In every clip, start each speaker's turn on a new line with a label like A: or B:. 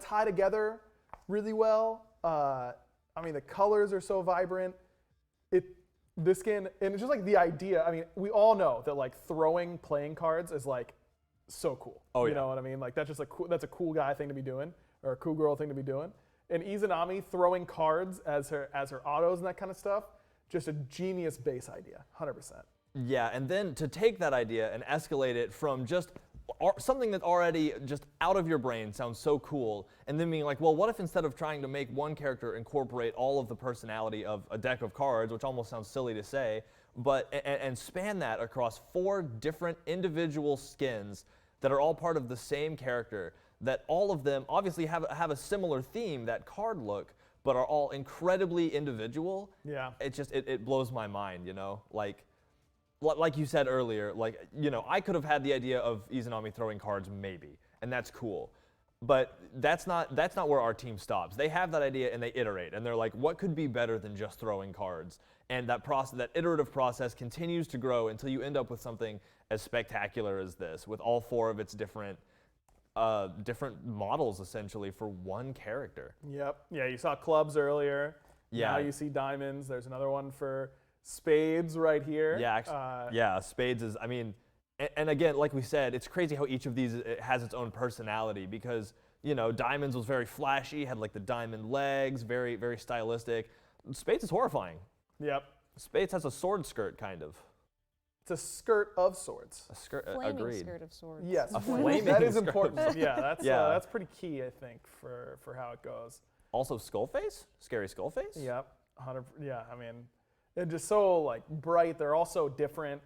A: tie together really well. I mean, the colors are so vibrant. This skin, and it's just like the idea. I mean, we all know that like throwing playing cards is like so cool.
B: Oh,
A: you
B: yeah.
A: know what I mean? Like that's just that's a cool guy thing to be doing, or a cool girl thing to be doing. And Izanami throwing cards as her autos and that kind of stuff, just a genius base idea, 100%.
B: Yeah, and then to take that idea and escalate it from just something that already just out of your brain sounds so cool, and then being like, well, what if instead of trying to make one character incorporate all of the personality of a deck of cards, which almost sounds silly to say, but and span that across 4 different individual skins that are all part of the same character, that all of them obviously have a similar theme, that card look, but are all incredibly individual.
A: Yeah.
B: It blows my mind, you know? Like you said earlier, like, you know, I could have had the idea of Izanami throwing cards maybe, and that's cool. But that's not where our team stops. They have that idea and they iterate, and they're like, what could be better than just throwing cards? And that iterative process continues to grow until you end up with something as spectacular as this, with all 4 of its different models essentially for one character.
A: Yep. Yeah, you saw clubs earlier.
B: Yeah.
A: Now you see diamonds. There's another one for spades right here.
B: Yeah, spades is, I mean, and again, like we said, it's crazy how each of these has its own personality, because, you know, diamonds was very flashy, had like the diamond legs, very, very stylistic. Spades is horrifying.
A: Yep.
B: Spades has a sword skirt, kind of.
A: It's a skirt of swords.
B: A skirt,
C: Flaming
B: agreed.
C: skirt of swords.
A: Yes.
B: A flaming
A: That is
B: skirt.
A: important. Yeah,
B: Yeah.
A: That's pretty key, I think, for how it goes.
B: Also, Skullface? Scary Skullface?
A: Yep. 100. Yeah, I mean, they're just so like bright. They're all so different.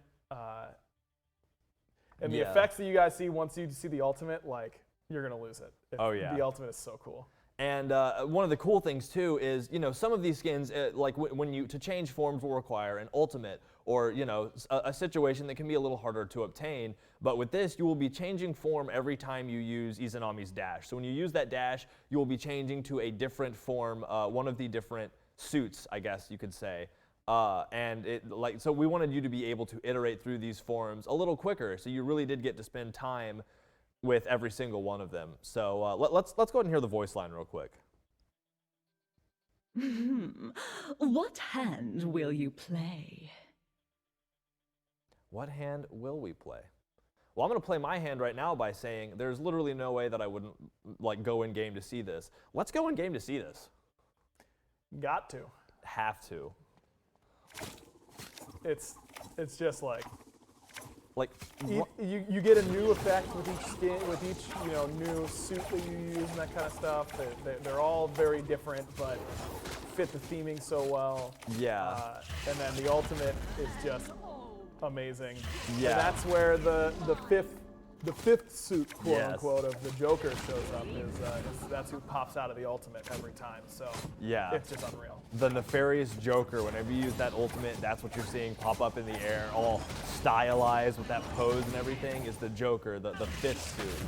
A: And the
B: Yeah.
A: effects that you guys see once you see the ultimate, like, you're gonna lose it.
B: Oh, yeah.
A: The ultimate is so cool.
B: And one of the cool things too is, you know, some of these skins, like when you to change forms will require an ultimate, or, you know, a situation that can be a little harder to obtain. But with this, you will be changing form every time you use Izanami's dash. So when you use that dash, you will be changing to a different form, one of the different suits, I guess you could say. So we wanted you to be able to iterate through these forms a little quicker, so you really did get to spend time with every single one of them. So let's go ahead and hear the voice line real quick.
D: What hand will you play?
B: What hand will we play? Well, I'm going to play my hand right now by saying there's literally no way that I wouldn't like go in game to see this. Let's go in game to see this.
A: Got to.
B: Have to.
A: It's just like
B: Like,
A: you get a new effect with each skin, with each new suit that you use and that kind of stuff. They're all very different, but fit the theming so well.
B: Yeah.
A: And then the ultimate is just amazing.
B: Yeah.
A: And that's where the fifth suit, quote
B: Yes.
A: unquote, of the Joker shows up. That's who pops out of the ultimate every time. So
B: Yeah.
A: it's just unreal.
B: The nefarious Joker, whenever you use that ultimate, that's what you're seeing pop up in the air, all stylized with that pose and everything, is the Joker, the fifth suit.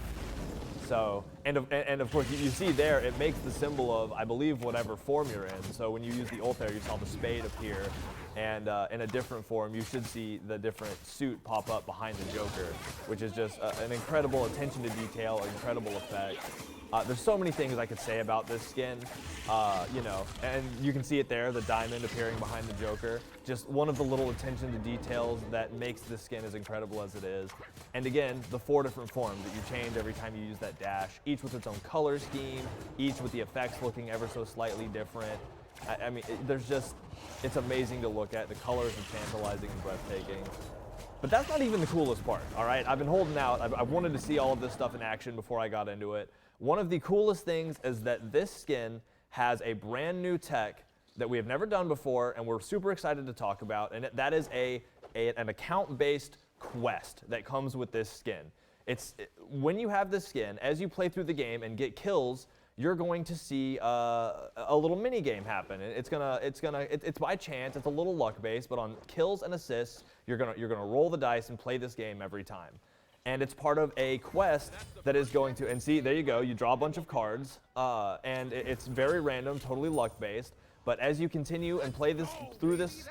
B: So, and of course, you see there, it makes the symbol of, I believe, whatever form you're in. So when you use the ult there, you saw the spade appear, and in a different form, you should see the different suit pop up behind the Joker, which is just an incredible attention to detail, an incredible effect. There's so many things I could say about this skin, and you can see it there, the diamond appearing behind the Joker. Just one of the little attention to details that makes this skin as incredible as it is. And again, the 4 different forms that you change every time you use that dash, each with its own color scheme, each with the effects looking ever so slightly different. I mean, it's amazing to look at. The colors are tantalizing and breathtaking. But that's not even the coolest part, all right? I've been holding out. I wanted to see all of this stuff in action before I got into it. One of the coolest things is that this skin has a brand new tech that we have never done before, and we're super excited to talk about, and that is an account-based quest that comes with this skin. When you have this skin, as you play through the game and get kills, you're going to see a little mini game happen. It's by chance. It's a little luck based, but on kills and assists, you're gonna roll the dice and play this game every time. And it's part of a quest that is going to, and see, there you go, you draw a bunch of cards, and it's very random, totally luck based. But as you continue and play through this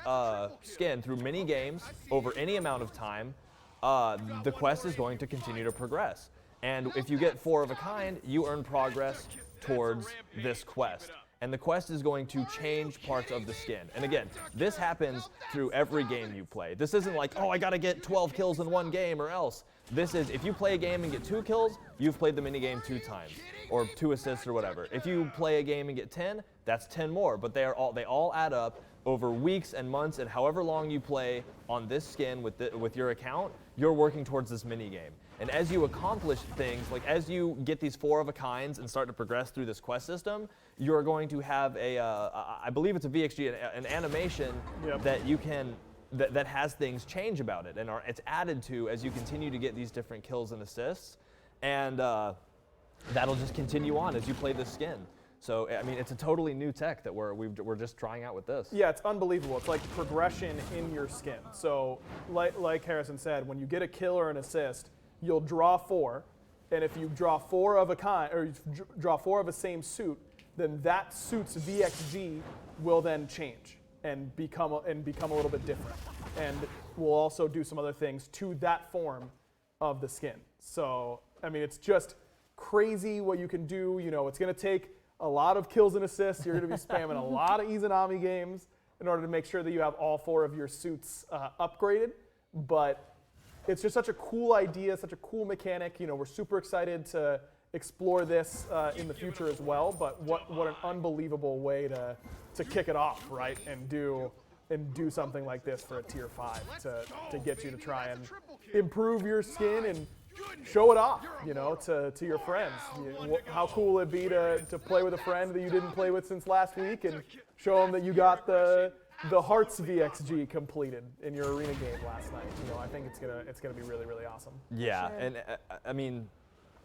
B: skin through mini games over any amount of time, the quest is going to continue to progress. And if you get 4 of a kind, you earn progress towards this quest. And the quest is going to change parts of the skin. And again, this happens through every game you play. This isn't like, oh, I gotta get 12 kills in one game or else. This is, if you play a game and get 2 kills, you've played the minigame 2 times, or 2 assists or whatever. If you play a game and get 10, that's 10 more, but they all add up over weeks and months, and however long you play on this skin with your account, you're working towards this minigame. And as you accomplish things, like as you get these 4 of a kinds and start to progress through this quest system, you're going to have I believe it's a VXG, an animation that you can, that has things change about it, and it's added to as you continue to get these different kills and assists, and that'll just continue on as you play this skin. So, I mean, it's a totally new tech that we're just trying out with this.
A: Yeah, it's unbelievable. It's like progression in your skin. So, like Harrison said, when you get a kill or an assist, you'll draw 4, and if you draw 4 of a kind, or you draw 4 of a same suit, then that suit's VXG will then change and become a little bit different, and we'll also do some other things to that form of the skin. So, I mean, it's just crazy what you can do. You know, it's going to take a lot of kills and assists. You're going to be spamming a lot of Izanami games in order to make sure that you have all 4 of your suits upgraded. But it's just such a cool idea, such a cool mechanic. You know, we're super excited to explore this in the future as well. But what an unbelievable way to kick it off, right? And do something like this for a tier 5 to get you to try and improve your skin and show it off, you know, to your friends. How cool would it be to play with a friend that you didn't play with since last week and show them that you got the Hearts VXG completed in your arena game last night? You know, I think it's gonna be really, really awesome.
B: Yeah, and I mean,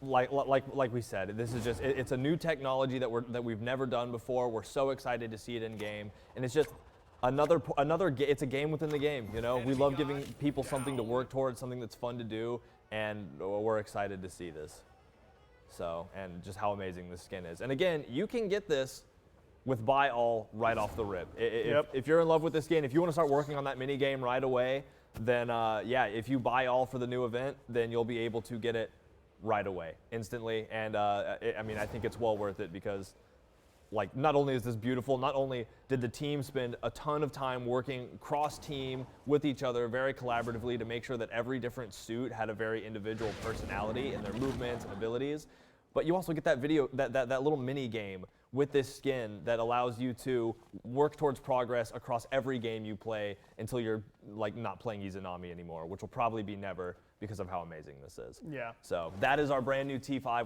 B: like we said, this is just it's a new technology that we've never done before. We're so excited to see it in game, and it's just it's a game within the game. You know, we love giving people something to work towards, something that's fun to do, and we're excited to see this. So, and just how amazing this skin is. And again, you can get this with buy all right off the rip. If you're in love with this skin, if you want to start working on that mini game right away, then yeah, if you buy all for the new event, then you'll be able to get it right away, instantly. And I mean, I think it's well worth it because, like, not only is this beautiful, not only did the team spend a ton of time working cross-team with each other very collaboratively to make sure that every different suit had a very individual personality in their movements and abilities, but you also get that that little mini game with this skin that allows you to work towards progress across every game you play until you're like not playing Izanami anymore, which will probably be never because of how amazing this is.
A: Yeah.
B: So that is our brand new T5.